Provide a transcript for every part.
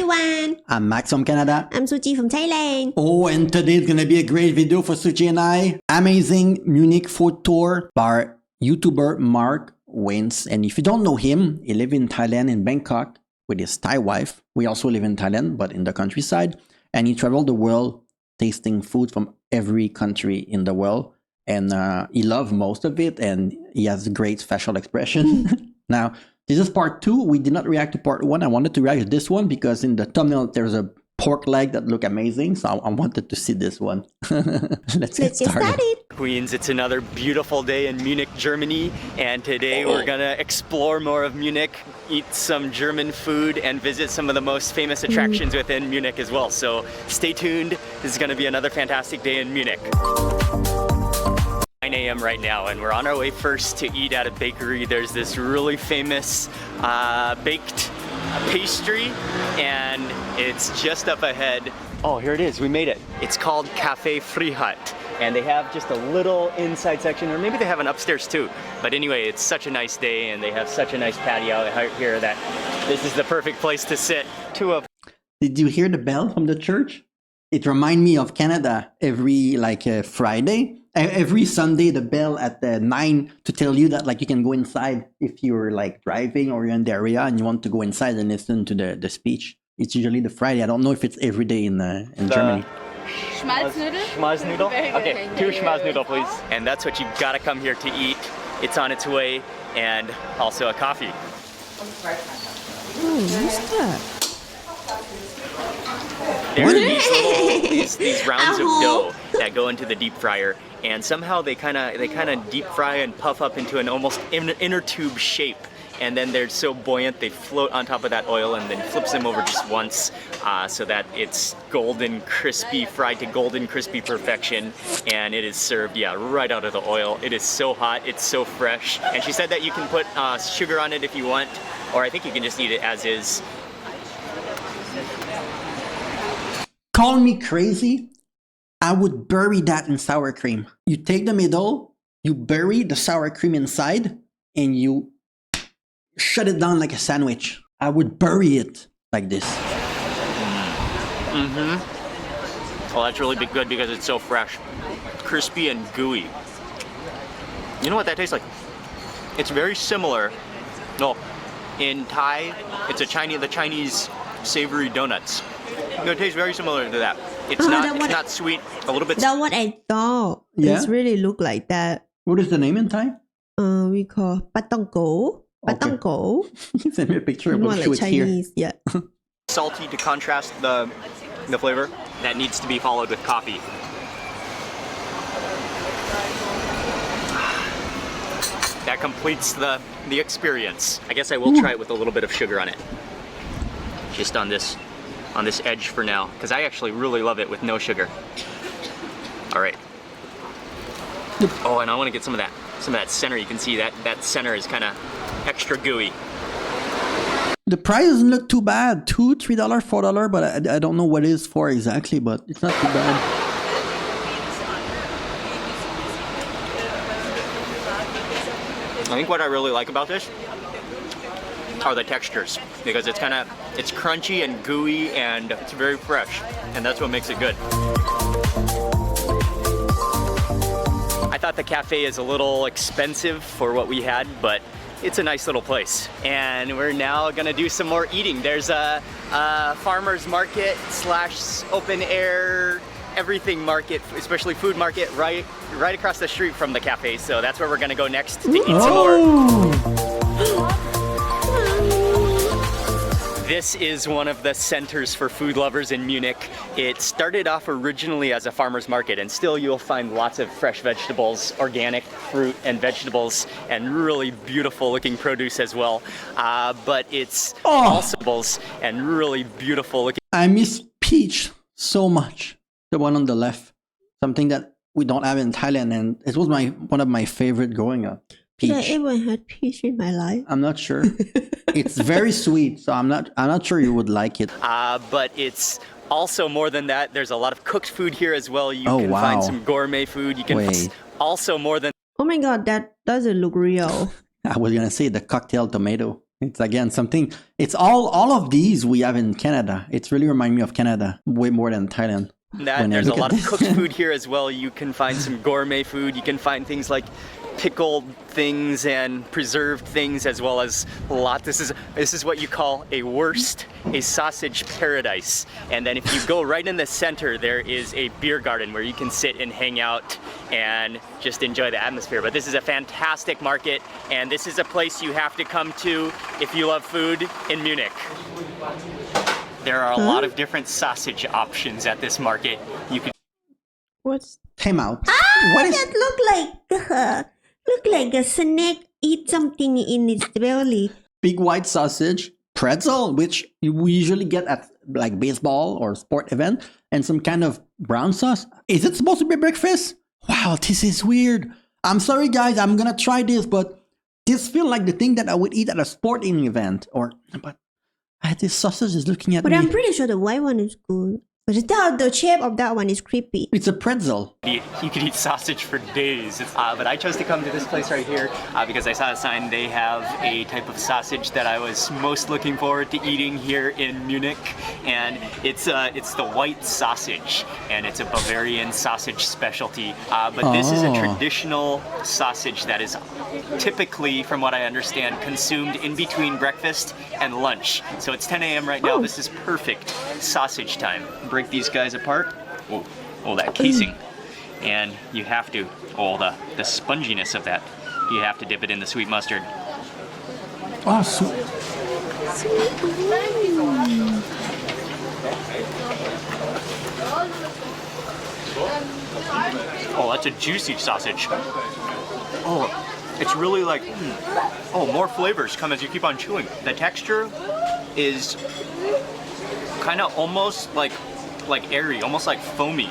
everyone. I'm Max from Canada. I'm Suji from Thailand. Oh, and today's gonna be a great video for Suji and I. Amazing Munich food tour by YouTuber Mark Waynes. And if you don't know him, he lives in Thailand, in Bangkok, with his Thai wife. We also live in Thailand, but in the countryside. And he traveled the world tasting food from every country in the world. And he loves most of it, and he has great facial expression. Now, this is part 2. We did not react to part 1. I wanted to react to this one because in the thumbnail there's a pork leg that looked amazing, so I wanted to see this one. Let's get started. Queens, it's another beautiful day in Munich, Germany, and today we're gonna explore more of Munich, eat some German food, and visit some of the most famous attractions within Munich as well. So stay tuned. This is gonna be another fantastic day in Munich. 9 a.m. right now, and we're on our way first to eat at a bakery. There's this really famous baked pastry, and it's just up ahead. Oh, here it is. We made it. It's called Cafe Freiheit, and they have just a little inside section, or maybe they have an upstairs too. But anyway, it's such a nice day, and they have such a nice patio out here that this is the perfect place to sit. Did you hear the bell from the church? It reminds me of Canada. Every Friday, every Sunday, the bell at 9 to tell you that you can go inside if you're driving or you're in the area and you want to go inside and listen to the speech. It's usually the Friday. I don't know if it's every day in Germany. Schmalznudel? Schmalznudel? Okay, 2 Schmalznudel, please. And that's what you gotta come here to eat. It's on its way, and also a coffee. What's that? There are these rounds of dough that go into the deep fryer, and somehow they kind of deep fry and puff up into an almost inner tube shape, and then they're so buoyant they float on top of that oil, and then flips them over just once so that it's golden crispy, fried to golden crispy perfection, and it is served right out of the oil. It is so hot, it's so fresh, and she said that you can put sugar on it if you want, or I think you can just eat it as is. Call me crazy, I would bury that in sour cream. You take the middle, you bury the sour cream inside, and you shut it down like a sandwich. I would bury it like this. Well, that's really good because it's so fresh. Crispy and gooey. You know what that tastes like? It's very similar. No, in Thai, it's the Chinese savory donuts. It tastes very similar to that. It's not sweet, a little bit. That's what I thought. Yeah? It really look like that. What is the name in Thai? We call patongko. Patongko. Send me a picture. More We'll like show it here. Chinese, yeah. Salty to contrast the flavor. That needs to be followed with coffee. That completes the experience. I guess I will try it with a little bit of sugar on it. Just on this edge for now, because I actually really love it with no sugar. All right. Oh, and I want to get some of that center. You can see that center is kind of extra gooey. The price doesn't look too bad. $2, $3, $4, but I don't know what it is for exactly, but it's not too bad. I think what I really like about this are the textures, because it's crunchy and gooey, and it's very fresh, and that's what makes it good. I thought the cafe is a little expensive for what we had, but it's a nice little place. And we're now gonna do some more eating. There's a farmer's market / open air everything market, especially food market, right across the street from the cafe. So that's where we're gonna go next to eat some more. This is one of the centers for food lovers in Munich. It started off originally as a farmer's market, and still you'll find lots of fresh vegetables, organic fruit and vegetables, and really beautiful looking produce as well. But it's also and really beautiful looking. I miss peach so much. The one on the left, something that we don't have in Thailand, and it was one of my favorite growing up. Peach. Did I ever had peach in my life? I'm not sure. It's very sweet, so I'm not sure you would like it. But it's also more than that. There's a lot of cooked food here as well. You can find some gourmet food. You can also more than. Oh my god, that doesn't look real. I was gonna say the cocktail tomato. It's again something. It's all of these we have in Canada. It's really remind me of Canada way more than Thailand. when I There's a look at lot of this. cooked food here as well. You can find some gourmet food. You can find things like pickled things and preserved things, as well as a lot. This is what you call a wurst, a sausage paradise. And then if you go right in the center, there is a beer garden where you can sit and hang out and just enjoy the atmosphere. But this is a fantastic market, and this is a place you have to come to if you love food in Munich. There are a lot of different sausage options at this market. You can What's Time out. Ah, What is that look like a snake eat something in its belly. big white sausage, pretzel, which we usually get at like baseball or sport event, and some kind of brown sauce. Is it supposed to be breakfast? Wow, this is weird. I'm sorry, guys. I'm gonna try this, but this feels like the thing that I would eat at a sporting event. But this sausage is looking at But me. I'm pretty sure the white one is good. But the shape of that one is creepy. It's a pretzel. you could eat sausage for days. But I chose to come to this place right here because I saw a sign. They have a type of sausage that I was most looking forward to eating here in Munich, and it's the white sausage, and it's a Bavarian sausage specialty. But this is a traditional sausage that is typically, from what I understand, consumed in between breakfast and lunch. So it's 10 a.m. right now. This is perfect sausage time. Break these guys apart. Oh, that casing. And you have to, the sponginess of that, you have to dip it in the sweet mustard. Oh, sweet. Oh, that's a juicy sausage. Oh, it's really like, more flavors come as you keep on chewing. The texture is kind of almost like airy, almost like foamy.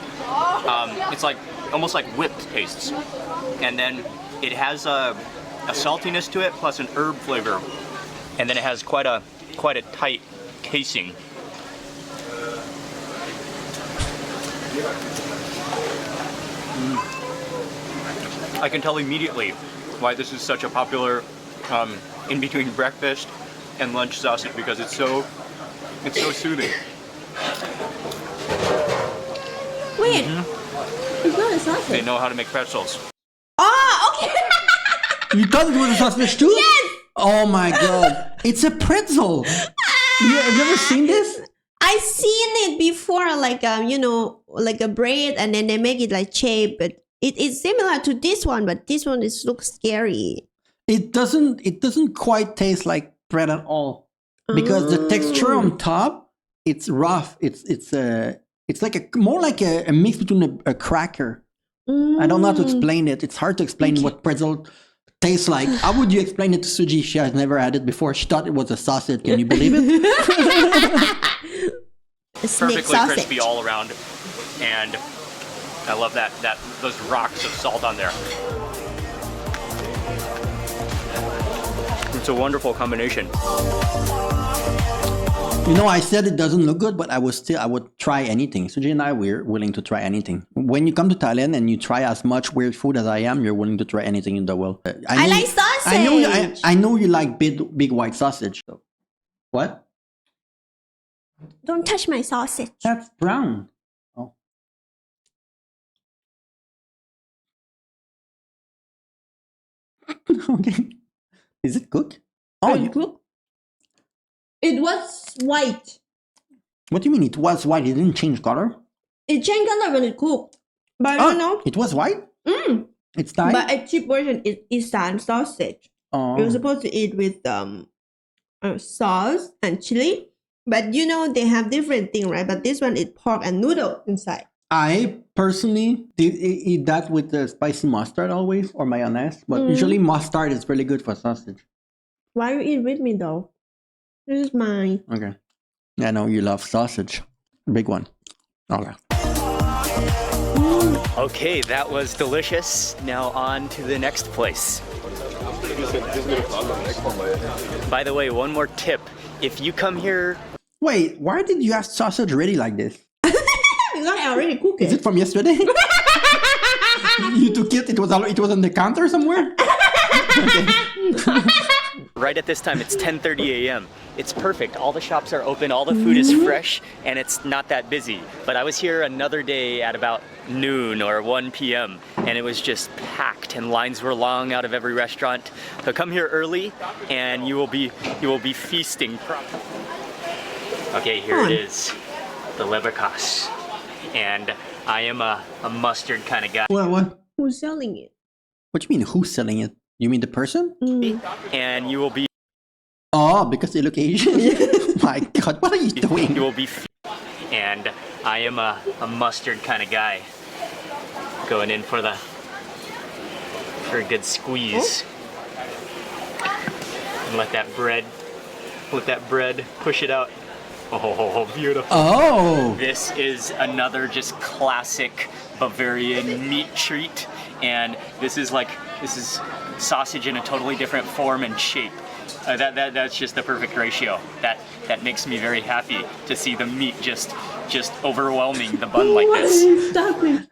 It's like almost like whipped tastes. And then it has a saltiness to it plus an herb flavor. And then it has quite a tight casing. I can tell immediately why this is such a popular in between breakfast and lunch sausage, because it's so soothing. Wait, it's not a They sausage. know how to make pretzels. Oh, okay. You thought it was a sausage too? Yes. Oh my god. It's a pretzel. Have you ever seen this? I've seen it before, like like a bread, and then they make it like shape. But it is similar to this one, but this one looks scary. It doesn't quite taste like bread at all. Because the texture on top, it's rough. It's like more like a mix between a cracker. I don't know how to explain it. It's hard to explain what pretzel tastes like. How would you explain it to Suji? She has never had it before. She thought it was a sausage. Can you believe it? A snake Perfectly sausage. crispy all around, and I love that those rocks of salt on there. It's a wonderful combination. You know, I said it doesn't look good, but I would try anything. Suji and I, we're willing to try anything. When you come to Thailand and you try as much weird food as I am, you're willing to try anything in the world. I like sausage. I know you like big white sausage. So. What? Don't touch my sausage. That's brown. Oh. Okay. Is it cooked? Oh, It was white. what do you mean it was white? It didn't change color? It changed color when it cooked. But I don't know. It was white? Mm. It's Thai? But a cheap version is Isan sausage. Oh. You're supposed to eat with sauce and chili. But they have different thing, right? But this one is pork and noodle inside. I personally eat that with the spicy mustard always, or mayonnaise. But usually mustard is really good for sausage. Why you eat with me though? This is mine. Okay. I know you love sausage. Big one. Okay. Okay, that was delicious. Now on to the next place. By the way, one more tip. If you come here... Wait, why did you have sausage ready like this? Because I already cooked Is it from yesterday? You took it? It was on the counter somewhere? Okay. right at this time, it's 10:30 a.m. It's perfect. All the shops are open, all the food is fresh, and it's not that busy. But I was here another day at about noon or 1 p.m. and it was just packed and lines were long out of every restaurant. So come here early and you will be feasting. Okay, here it is, the leberkas. And I am a mustard kind of guy. What? Who's selling it? What do you mean, who's selling it? You mean the person? And you will be Oh, because they look Asian? My God, what are you doing? You will be and I am a mustard kind of guy. Going in for a good squeeze. And let that bread push it out. Oh, beautiful. Oh! This is another just classic Bavarian meat treat. And this is sausage in a totally different form and shape. That's just the perfect ratio. That makes me very happy to see the meat just overwhelming the bun like this. Stop it.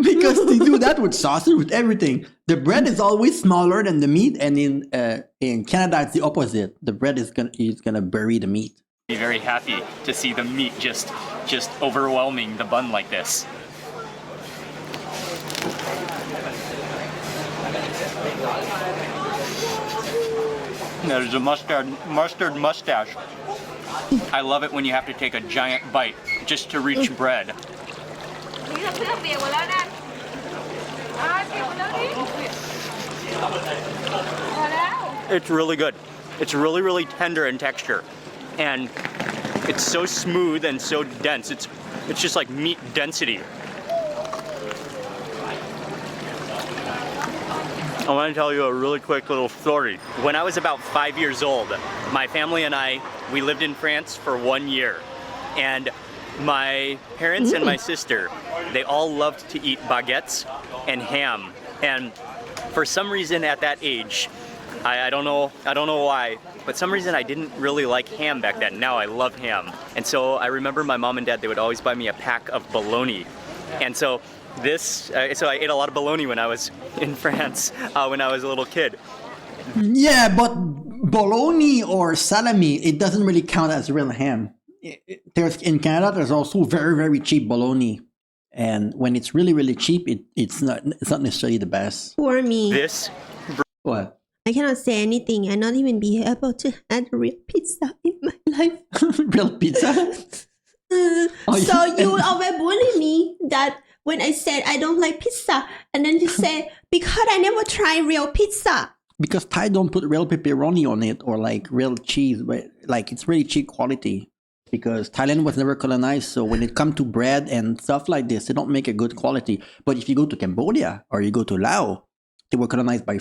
Because they do that with sausage, with everything. The bread is always smaller than the meat, and in Canada it's the opposite. The bread is gonna bury the meat. Be very happy to see the meat just overwhelming the bun like this. There's a mustard mustache. I love it when you have to take a giant bite just to reach bread. It's really good. It's really, really tender in texture. And it's so smooth and so dense. It's just like meat density. I want to tell you a really quick little story. When I was about 5 years old, my family and we lived in France for 1 year. And my parents and my sister, they all loved to eat baguettes and ham. And for some reason at that age, I don't know why, but some reason I didn't really like ham back then. Now I love ham. And so I remember my mom and dad, they would always buy me a pack of bologna. And so so I ate a lot of bologna when I was in France, when I was a little kid. Yeah, but bologna or salami, it doesn't really count as real ham. In Canada, there's also very, very cheap bologna. And when it's really, really cheap, it's not necessarily the best. For me, What? I cannot say anything and not even be able to add real pizza in my life. Real pizza? So you always bully me that when I said I don't like pizza, and then you say because I never tried real pizza. Because Thai don't put real pepperoni on it or like real cheese, but like it's really cheap quality. Because Thailand was never colonized, so when it comes to bread and stuff like this, they don't make a good quality. But if you go to Cambodia or you go to Laos, they were colonized by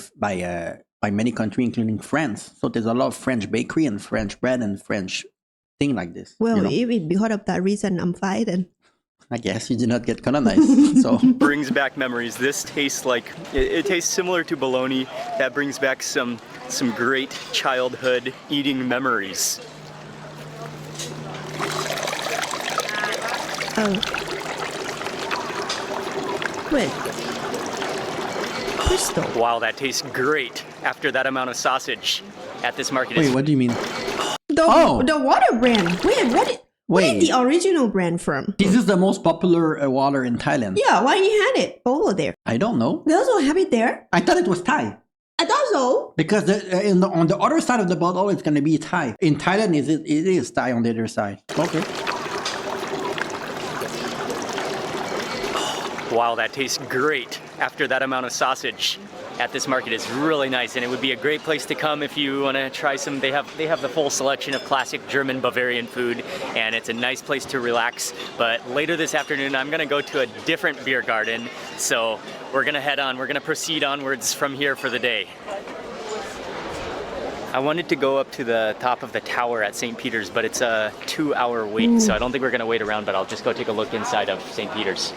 many countries, including France. So there's a lot of French bakery and French bread and French thing like this. Well, you know? if it's because of that reason, I'm fine then. I guess you did not get colonized. So brings back memories. This tastes like it tastes similar to bologna. That brings back some great childhood eating memories. Oh. Wait. Crystal. Wow, that tastes great after that amount of sausage at this market. wait, what do you mean? The water brand. Where Wait, the original brand from? this is the most popular water in Thailand. Yeah, why you had it over there? I don't know. They also have it there. I thought it was Thai. I thought so. Because on the other side of the bottle, it's going to be Thai. In Thailand, it is Thai on the other side. Okay. Wow, that tastes great after that amount of sausage at this market. Is really nice, and it would be a great place to come if you want to try some. They have the full selection of classic German Bavarian food, and it's a nice place to relax. But later this afternoon, I'm gonna go to a different beer garden, so we're gonna head on. We're gonna proceed onwards from here for the day. I wanted to go up to the top of the tower at St. Peter's, but it's a 2-hour wait, so I don't think we're gonna wait around, but I'll just go take a look inside of St. Peter's.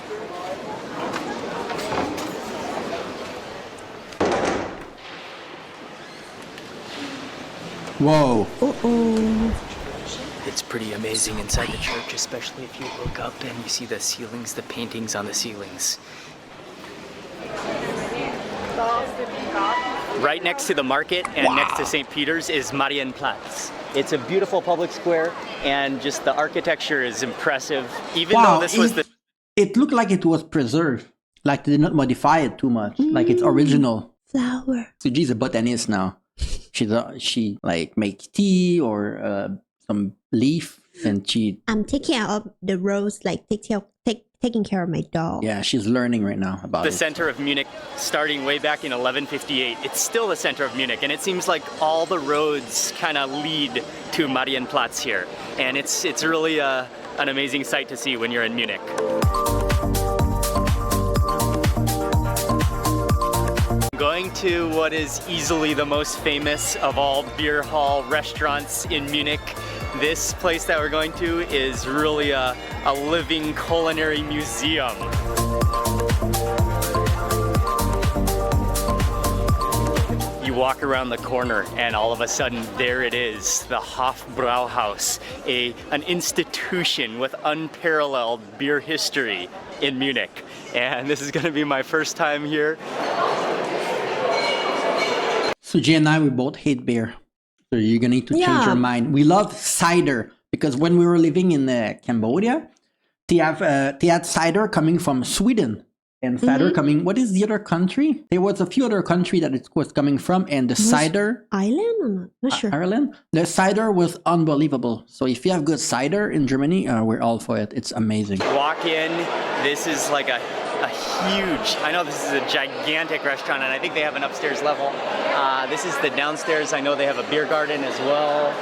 Whoa. It's pretty amazing inside the church, especially if you look up and you see the ceilings, the paintings on the ceilings. Right next to the market and next to St. Peter's is Marienplatz. It's a beautiful public square, and just the architecture is impressive. Even though this was the It looked like it was preserved. Like they did not modify it too much. Like it's original. Flower. Suji's a botanist now. She like make tea or some leaf, and I'm taking care of the rose, like taking care of my dog. yeah, she's learning right now about the it. center of Munich, starting way back in 1158. It's still the center of Munich, and it seems like all the roads kind of lead to Marienplatz here. And it's really an amazing sight to see when you're in Munich. Going to what is easily the most famous of all beer hall restaurants in Munich. This place that we're going to is really a living culinary museum. You walk around the corner and all of a sudden there it is, the Hofbrauhaus, an institution with unparalleled beer history in Munich. And this is going to be my first time here. Suji and I, we both hate beer. So you're gonna need to change your mind. We love cider because when we were living in Cambodia, they had cider coming from Sweden and cider coming. What is the other country? There was a few other country that it was coming from, and the cider. Ireland or not? Not sure. Ireland. The cider was unbelievable. So if you have good cider in Germany, we're all for it. It's amazing. Walk in. This is like a huge, I know this is a gigantic restaurant, and I think they have an upstairs level. This is the downstairs. I know they have a beer garden as well.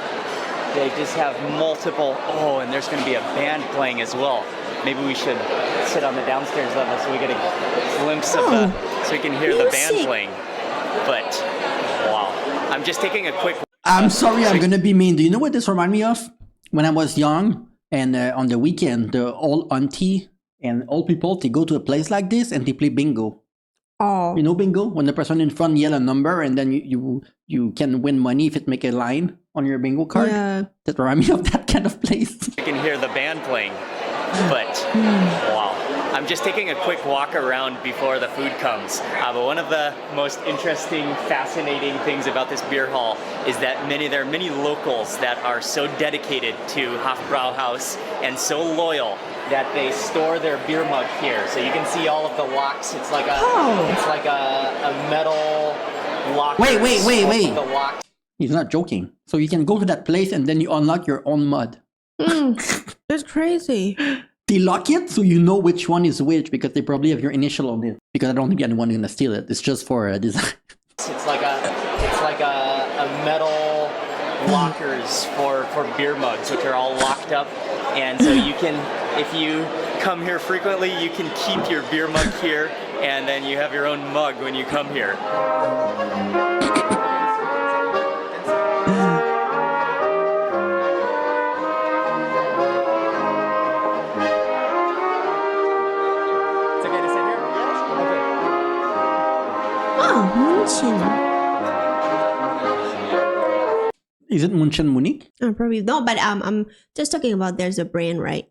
They just have multiple, and there's going to be a band playing as well. Maybe we should sit on the downstairs level so we get a glimpse of so we can hear the band playing. But, wow. I'm just taking a quick... I'm sorry, I'm going to be mean. Do you know what this reminds me of? When I was young and on the weekend, the old auntie and old people, they go to a place like this and they play bingo. Oh. You know bingo? When the person in front yell a number and then you can win money if it make a line on your bingo card. Yeah. That reminds me of that kind of place. You can hear the band playing, but wow. I'm just taking a quick walk around before the food comes. But one of the most interesting, fascinating things about this beer hall is that there are many locals that are so dedicated to Hofbrauhaus and so loyal that they store their beer mug here. So you can see all of the locks. It's like a metal lock. Wait. The locks. He's not joking. So you can go to that place and then you unlock your own mud. That's crazy. They lock it so you know which one is which because they probably have your initial on it. Because I don't think anyone's gonna steal it. It's just for design. It's like a metal lockers for beer mugs, which are all locked up. And so you can, if you come here frequently, you can keep your beer mug here, and then you have your own mug when you come here. It's okay to sit here? Okay. Oh, Munchen. Is it Munchen Munich? Probably no, but I'm just talking about there's a brand, right?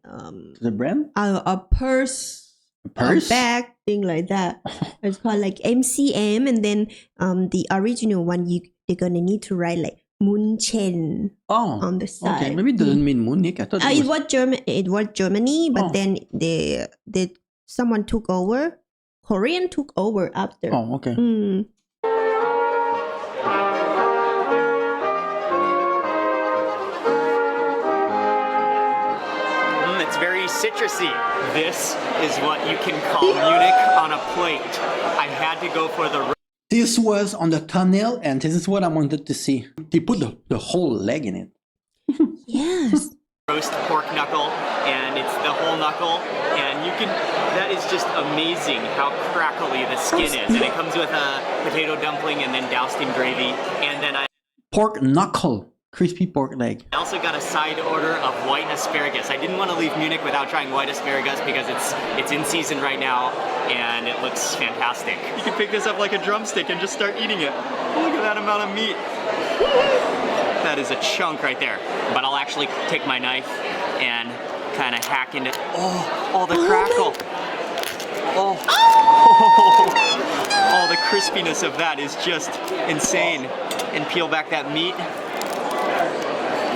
The brand? A purse, a bag, thing like that. It's called like MCM, and then the original one they're gonna need to write like Munchen on the side. Okay, maybe it doesn't mean Munich. I thought it was German. It was Germany, but then someone took over. Korean took over after. Oh, okay. It's very citrusy. This is what you can call Munich on a plate. I had to go for the... This was on the tunnel, and this is what I wanted to see. They put the whole leg in it. Yes. Roast pork knuckle, and it's the whole knuckle, and you can... That is just amazing how crackly the skin is. And it comes with a potato dumpling and then doused in gravy. And then I... Pork knuckle. Crispy pork leg. I also got a side order of white asparagus. I didn't want to leave Munich without trying white asparagus because it's in season right now and it looks fantastic. You can pick this up like a drumstick and just start eating it. Look at that amount of meat. That is a chunk right there. But I'll actually take my knife and kind of hack into... Oh, the crackle. Oh, the crispiness of that is just insane. And peel back that meat.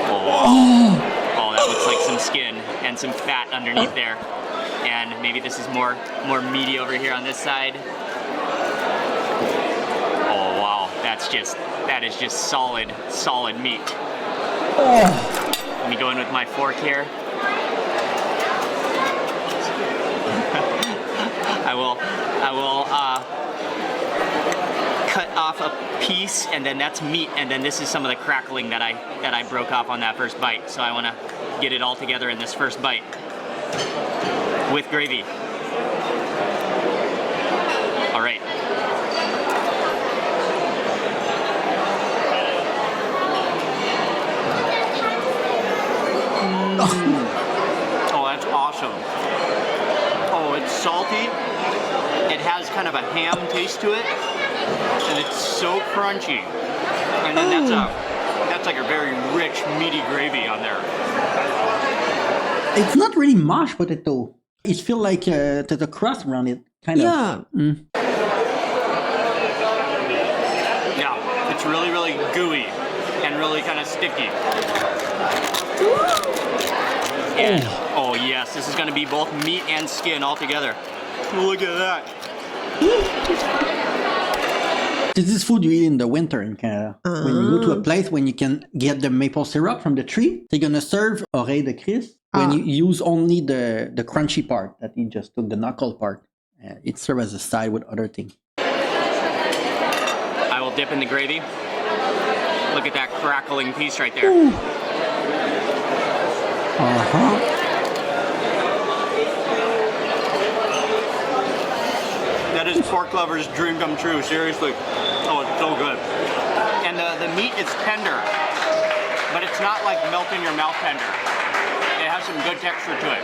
Oh, that looks like some skin and some fat underneath there. And maybe this is more meaty over here on this side. Oh wow, that is just solid meat. Let me go in with my fork here. I will cut off a piece, and then that's meat, and then this is some of the crackling that I broke off on that first bite. So I want to get it all together in this first bite with gravy. All right. Oh, that's awesome. Oh, it's salty. It has kind of a ham taste to it, and it's so crunchy. And then that's like a very rich, meaty gravy on there. It's not really mashed potato. It feels like the crust around it, kind of. Yeah. Yeah, it's really, really gooey and really kind of sticky. And, oh yes, this is going to be both meat and skin all together. Look at that. This is food you eat in the winter in Canada. When you go to a place when you can get the maple syrup from the tree, they're going to serve oreille de Christ when you use only the crunchy part that you just took, the knuckle part. It serves as a side with other things. I will dip in the gravy. Look at that crackling piece right there. That is pork lover's dream come true, seriously. Oh, it's so good. And the meat is tender, but it's not like melt in your mouth tender. It has some good texture to it.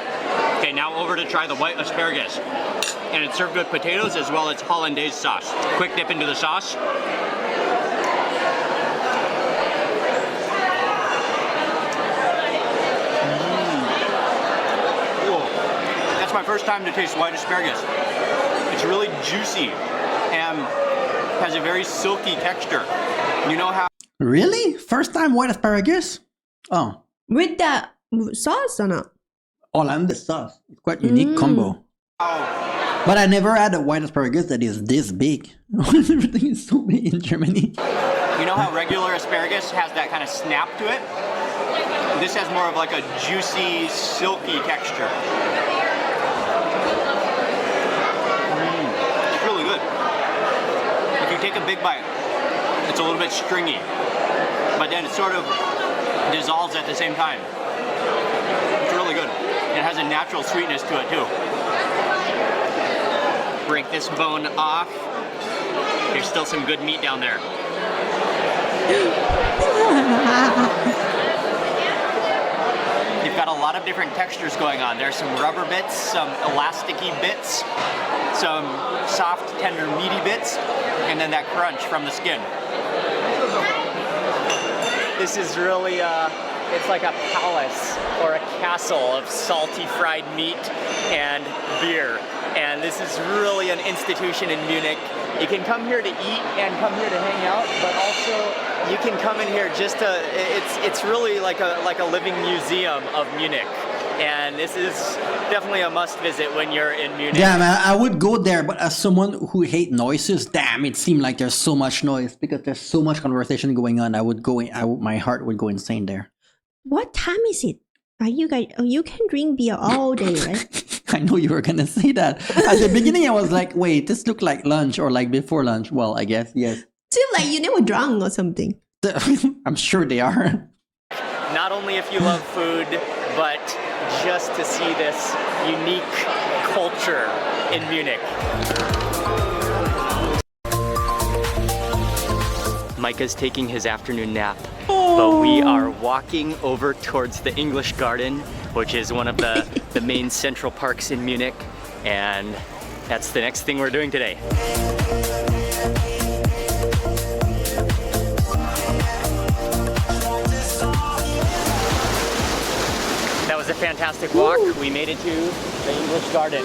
Okay, now over to try the white asparagus. And it's served with potatoes as well as hollandaise sauce. Quick dip into the sauce. That's my first time to taste white asparagus. It's really juicy and has a very silky texture. You know how... Really? First time white asparagus? Oh. With the sauce or not? Hollandaise sauce. It's quite unique combo. Oh. But I never had a white asparagus that is this big. Everything is so big in Germany. You know how regular asparagus has that kind of snap to it? This has more of like a juicy, silky texture. It's really good. If you take a big bite, it's a little bit stringy, but then it sort of dissolves at the same time. It's really good. It has a natural sweetness to it too. Break this bone off. There's still some good meat down there. You've got a lot of different textures going on. There's some rubber bits, some elasticy bits, some soft, tender, meaty bits, and then that crunch from the skin. This is really, it's like a palace or a castle of salty fried meat and beer. And this is really an institution in Munich. You can come here to eat and come here to hang out, but also you can come in here just to, it's really like a living museum of Munich. And this is definitely a must visit when you're in Munich. Damn, I would go there, but as someone who hates noises, damn, it seemed like there's so much noise because there's so much conversation going on. My heart would go insane there. What time is it? Are you guys? Oh, you can drink beer all day, right? I know you were gonna say that. At the beginning, I was like, "Wait, this looked like lunch or like before lunch." Well, I guess yes. Seems like you never drunk or something. I'm sure they are. Not only if you love food, but just to see this unique culture in Munich. Micah's taking his afternoon nap, but we are walking over towards the English Garden, which is one of the main central parks in Munich, and that's the next thing we're doing today. That was a fantastic walk. We made it to the English Garden.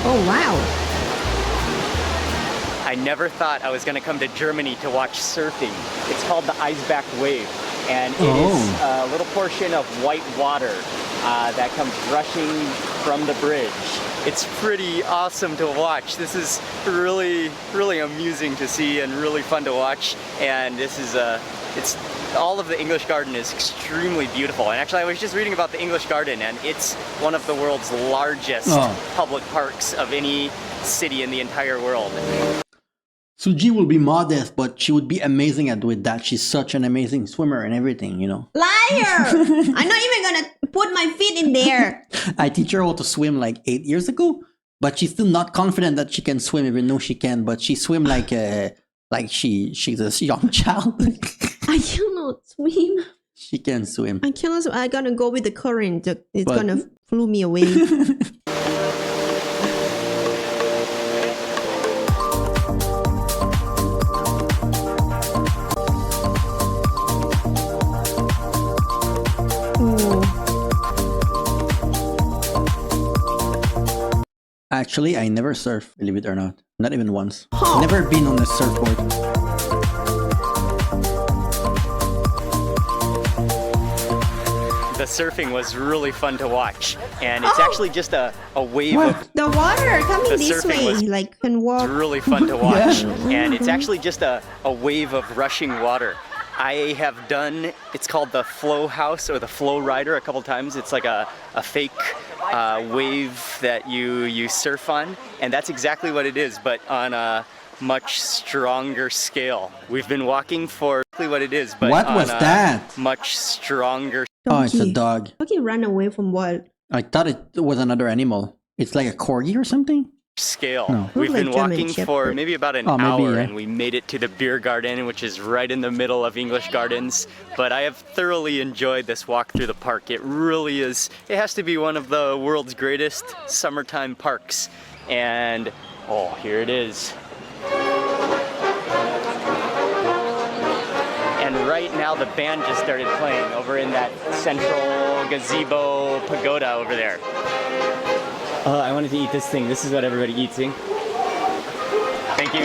Oh, wow. I never thought I was going to come to Germany to watch surfing. It's called the Eisbach Wave, and it is a little portion of white water that comes rushing from the bridge. It's pretty awesome to watch. This is really, really amusing to see and really fun to watch. And this is it's all of the English Garden is extremely beautiful. And actually, I was just reading about the English Garden, and it's one of the world's largest public parks of any city in the entire world. Suji will be modest, but she would be amazing at doing that. She's such an amazing swimmer and everything, you know. Liar! I'm not even gonna put my feet in there. I teach her how to swim like 8 years ago, but she's still not confident that she can swim, even though she can. But she swim like she's a young child. I cannot swim. She can swim. I cannot swim. I'm gonna go with the current. It's gonna flew me away. Actually, I never surf, believe it or not. Not even once. Never been on a surfboard. The surfing was really fun to watch, and it's actually just a wave of the water coming this way, like can walk. It's really fun to watch, and it's actually just a wave of rushing water. I have done, it's called the Flow House or the Flow Rider a couple times. It's like a fake wave that you surf on, and that's exactly what it is, but on a much stronger scale. We've been walking for exactly what it is, but what was that? Much stronger. Oh, it's a dog. Okay, run away from what? I thought it was another animal. It's like a corgi or something? Scale. No. We've been like walking for maybe about an hour, and we made it to the beer garden, which is right in the middle of English Gardens. But I have thoroughly enjoyed this walk through the park. It really is, it has to be one of the world's greatest summertime parks. And, oh, here it is. And right now the band just started playing over in that central gazebo pagoda over there. I wanted to eat this thing. This is what everybody eats. Thank you.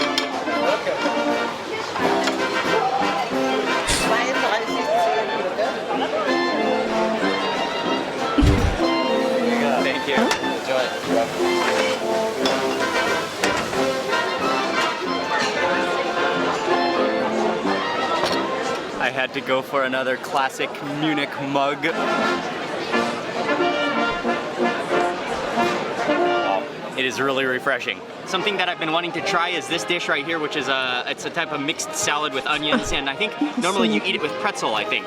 Thank you. Enjoy. I had to go for another classic Munich mug. It is really refreshing. Something that I've been wanting to try is this dish right here, which is it's a type of mixed salad with onions, and I think normally you eat it with pretzel, I think.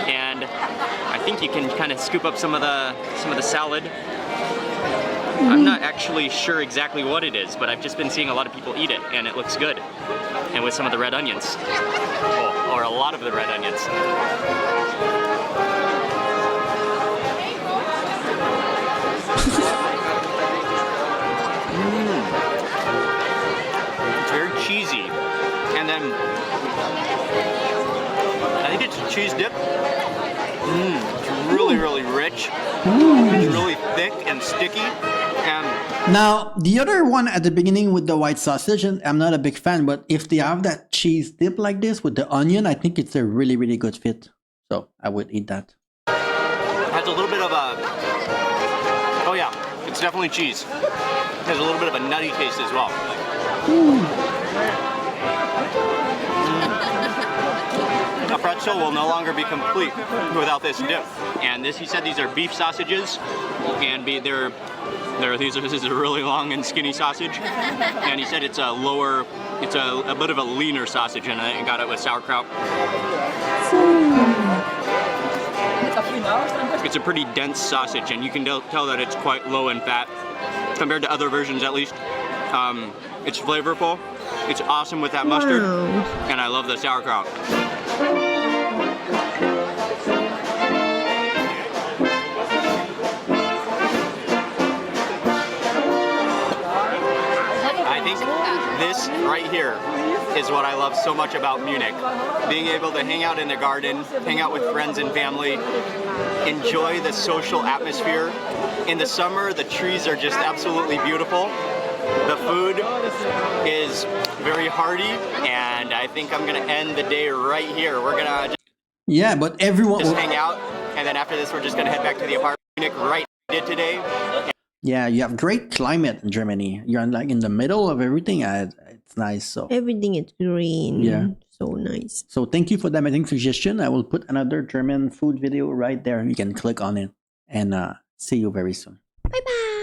And I think you can kind of scoop up some of the salad. I'm not actually sure exactly what it is, but I've just been seeing a lot of people eat it, and it looks good. And with some of the red onions. Or a lot of the red onions. It's very cheesy, and then I think it's a cheese dip. It's really, really rich. It's really thick and sticky. And now, the other one at the beginning with the white sausage, and I'm not a big fan, but if they have that cheese dip like this with the onion, I think it's a really, really good fit. So I would eat that. It has a little bit of a, oh yeah, it's definitely cheese. It has a little bit of a nutty taste as well. A pretzel will no longer be complete without this dip. And this, he said these are beef sausages, and this is a really long and skinny sausage. And he said it's a bit of a leaner sausage, and I got it with sauerkraut. It's a pretty dense sausage, and you can tell that it's quite low in fat compared to other versions, at least. It's flavorful. It's awesome with that mustard, and I love the sauerkraut. I think this right here is what I love so much about Munich. Being able to hang out in the garden, hang out with friends and family, enjoy the social atmosphere, in the summer, the trees are just absolutely beautiful. The food is very hearty, and I think I'm gonna end the day right here. We're gonna but everyone just hang out, and then after this, we're just gonna head back to the apartment. Munich right did today. Yeah, you have great climate in Germany. You're like in the middle of everything. It's nice. So everything is green. Yeah, so nice. So thank you for the amazing suggestion. I will put another German food video right there. You can click on it, and see you very soon. Bye bye.